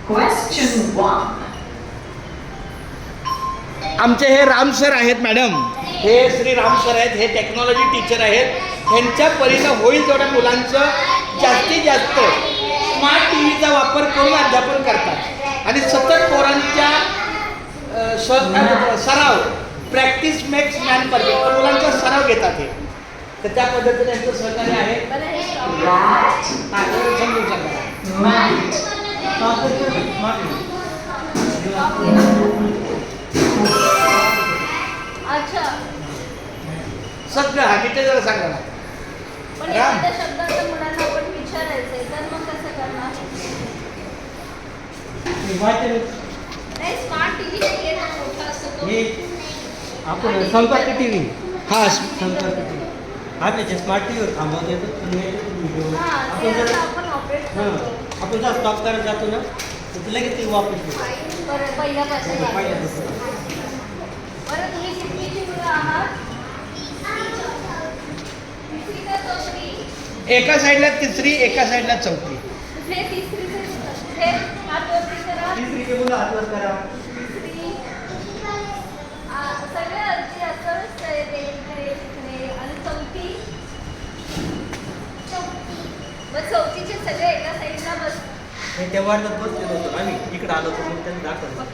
Question 1. आमचे हे Ram sir आहेत मॅडम, हे श्री राम सर आहेत, हे टेक्नॉलॉजी टीचर आहेत. ह्यांच्या परीनं होईल तेवढ्या मुलांचं जास्तीत जास्त स्मार्ट टी व्हीचा वापर करून अध्यापन करतात आणि सतत पोरांच्या सराव, प्रॅक्टिस मेक्स मॅन परफेक्ट, मुलांचा सराव घेतात हे. तर त्या पद्धतीने यांचं सहकार्य आहे. समजून सांगा. अच्छा, सगळं हा डिटेल जरा सांगा ना. पण एखाद्या शब्दाचं मुलांना आपण विचारायचंय तर मग कसं करणार? नाही, स्मार्ट टीव्ही नाहीये ना, मोठा असतो तो. आपण संपर्क टीव्ही, हा संपर्क टीव्ही हा त्याच्या स्मार्ट टीव्हीवर थांबवता येतो. व्हिडिओ हा, ते आता आपण ऑपरेट करतो. आपण जर स्टॉप करायला जातो ना तर लगेच ते वापस येतो. बरं, पहिल्यापासून बरं, तुम्ही कितवीची मुलं आहात? तिसरी का चौथी? एका साईडला तिसरी, एका साईडला चौथी. हे तिसरीचे हे हात वरती करा. तिसरीचे मुलं हातवर करा. तिसरी सगळे अगदी असंच आहे, ते इकडे तिकडे. आणि चौथी, मग चौथीचे सगळे एका साईडला बस. हे तेव्हा बसलेलो होतो आम्ही, इकडे आलो होतो मग त्यांनी दाखवलं.